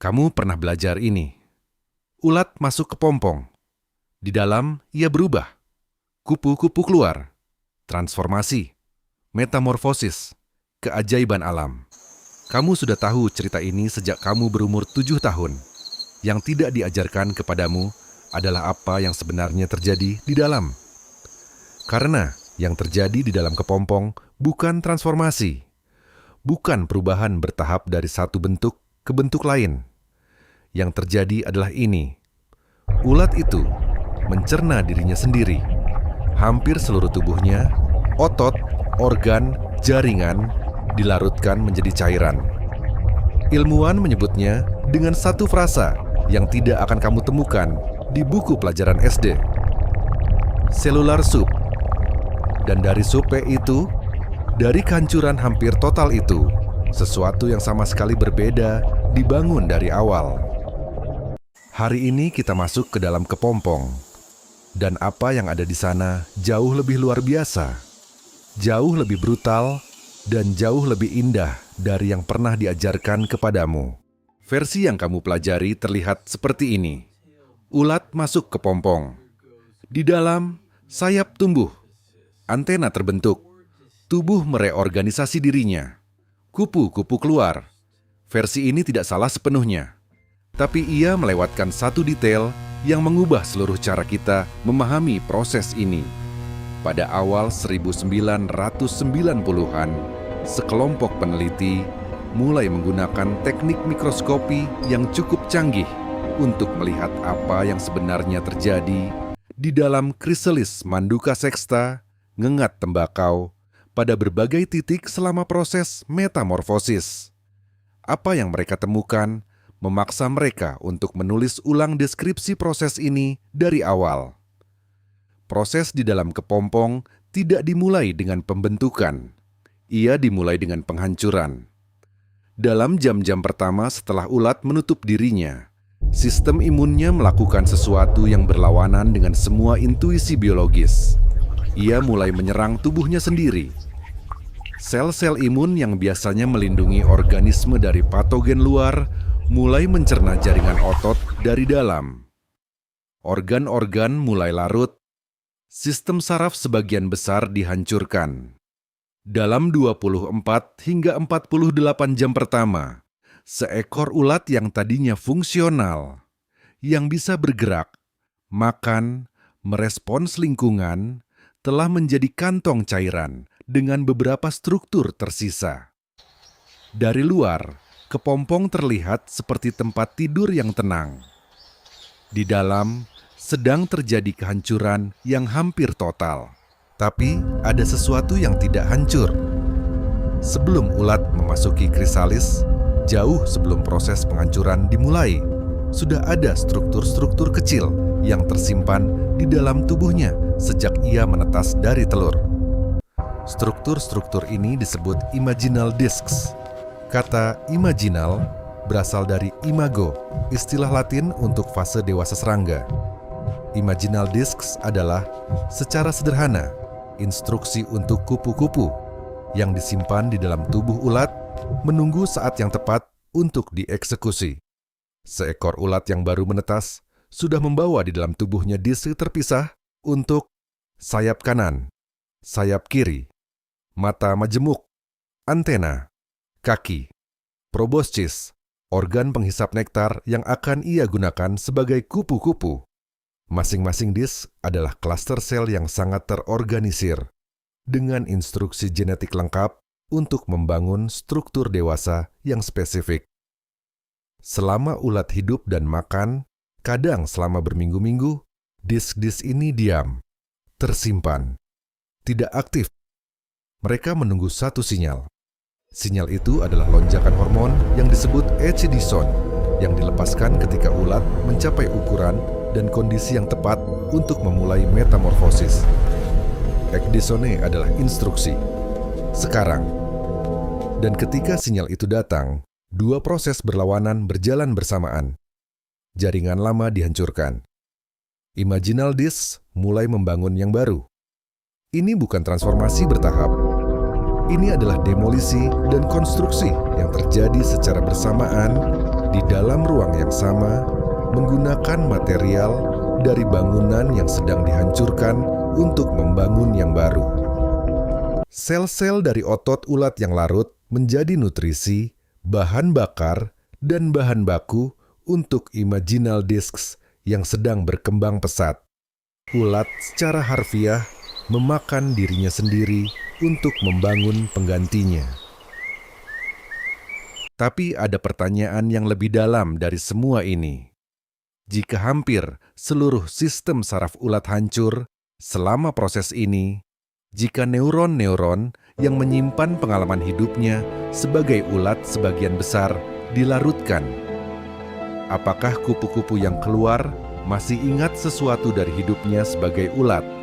Kamu pernah belajar ini. Ulat masuk ke pompong. Di dalam, ia berubah. Kupu-kupu keluar. Transformasi. Metamorfosis. Keajaiban alam. Kamu sudah tahu cerita ini sejak kamu berumur 7 tahun. Yang tidak diajarkan kepadamu adalah apa yang sebenarnya terjadi di dalam. Karena yang terjadi di dalam kepompong bukan transformasi. Bukan perubahan bertahap dari satu bentuk ke bentuk lain. Yang terjadi adalah ini. Ulat itu mencerna dirinya sendiri. Hampir seluruh tubuhnya, otot, organ, jaringan, dilarutkan menjadi cairan. Ilmuwan menyebutnya dengan satu frasa yang tidak akan kamu temukan di buku pelajaran SD. Cellular soup. Dan dari supe itu, dari kehancuran hampir total itu, sesuatu yang sama sekali berbeda dibangun dari awal. Hari ini kita masuk ke dalam kepompong, dan apa yang ada di sana jauh lebih luar biasa, jauh lebih brutal, dan jauh lebih indah dari yang pernah diajarkan kepadamu. Versi yang kamu pelajari terlihat seperti ini. Ulat masuk ke pompong. Di dalam, sayap tumbuh. Antena terbentuk. Tubuh mereorganisasi dirinya. Kupu-kupu keluar. Versi ini tidak salah sepenuhnya. Tapi ia melewatkan satu detail yang mengubah seluruh cara kita memahami proses ini. Pada awal 1990-an, sekelompok peneliti mulai menggunakan teknik mikroskopi yang cukup canggih untuk melihat apa yang sebenarnya terjadi di dalam krisalis Manduka sexta, ngengat tembakau, pada berbagai titik selama proses metamorfosis. Apa yang mereka temukan memaksa mereka untuk menulis ulang deskripsi proses ini dari awal. Proses di dalam kepompong tidak dimulai dengan pembentukan. Ia dimulai dengan penghancuran. Dalam jam-jam pertama setelah ulat menutup dirinya, sistem imunnya melakukan sesuatu yang berlawanan dengan semua intuisi biologis. Ia mulai menyerang tubuhnya sendiri. Sel-sel imun yang biasanya melindungi organisme dari patogen luar mulai mencerna jaringan otot dari dalam. Organ-organ mulai larut. Sistem saraf sebagian besar dihancurkan. Dalam 24 hingga 48 jam pertama, seekor ulat yang tadinya fungsional, yang bisa bergerak, makan, merespons lingkungan, telah menjadi kantong cairan dengan beberapa struktur tersisa. Dari luar, kepompong terlihat seperti tempat tidur yang tenang. Di dalam, sedang terjadi kehancuran yang hampir total. Tapi ada sesuatu yang tidak hancur. Sebelum ulat memasuki krisalis, jauh sebelum proses penghancuran dimulai, sudah ada struktur-struktur kecil yang tersimpan di dalam tubuhnya sejak ia menetas dari telur. Struktur-struktur ini disebut imaginal discs. Kata imaginal berasal dari imago, istilah Latin untuk fase dewasa serangga. Imaginal discs adalah, secara sederhana, instruksi untuk kupu-kupu yang disimpan di dalam tubuh ulat menunggu saat yang tepat untuk dieksekusi. Seekor ulat yang baru menetas sudah membawa di dalam tubuhnya disk terpisah untuk sayap kanan, sayap kiri, mata majemuk, antena, kaki, proboscis, organ penghisap nektar yang akan ia gunakan sebagai kupu-kupu. Masing-masing disk adalah klaster sel yang sangat terorganisir, dengan instruksi genetik lengkap untuk membangun struktur dewasa yang spesifik. Selama ulat hidup dan makan, kadang selama berminggu-minggu, disk-disk ini diam, tersimpan, tidak aktif. Mereka menunggu satu sinyal. Sinyal itu adalah lonjakan hormon yang disebut echidison, yang dilepaskan ketika ulat mencapai ukuran dan kondisi yang tepat untuk memulai metamorfosis. Echidisone adalah instruksi. Sekarang. Dan ketika sinyal itu datang, dua proses berlawanan berjalan bersamaan. Jaringan lama dihancurkan. Imaginal disc mulai membangun yang baru. Ini bukan transformasi bertahap. Ini adalah demolisi dan konstruksi yang terjadi secara bersamaan di dalam ruang yang sama menggunakan material dari bangunan yang sedang dihancurkan untuk membangun yang baru. Sel-sel dari otot ulat yang larut menjadi nutrisi, bahan bakar, dan bahan baku untuk imaginal discs yang sedang berkembang pesat. Ulat secara harfiah memakan dirinya sendiri untuk membangun penggantinya. Tapi ada pertanyaan yang lebih dalam dari semua ini. Jika hampir seluruh sistem saraf ulat hancur selama proses ini, jika neuron-neuron yang menyimpan pengalaman hidupnya sebagai ulat sebagian besar dilarutkan, apakah kupu-kupu yang keluar masih ingat sesuatu dari hidupnya sebagai ulat?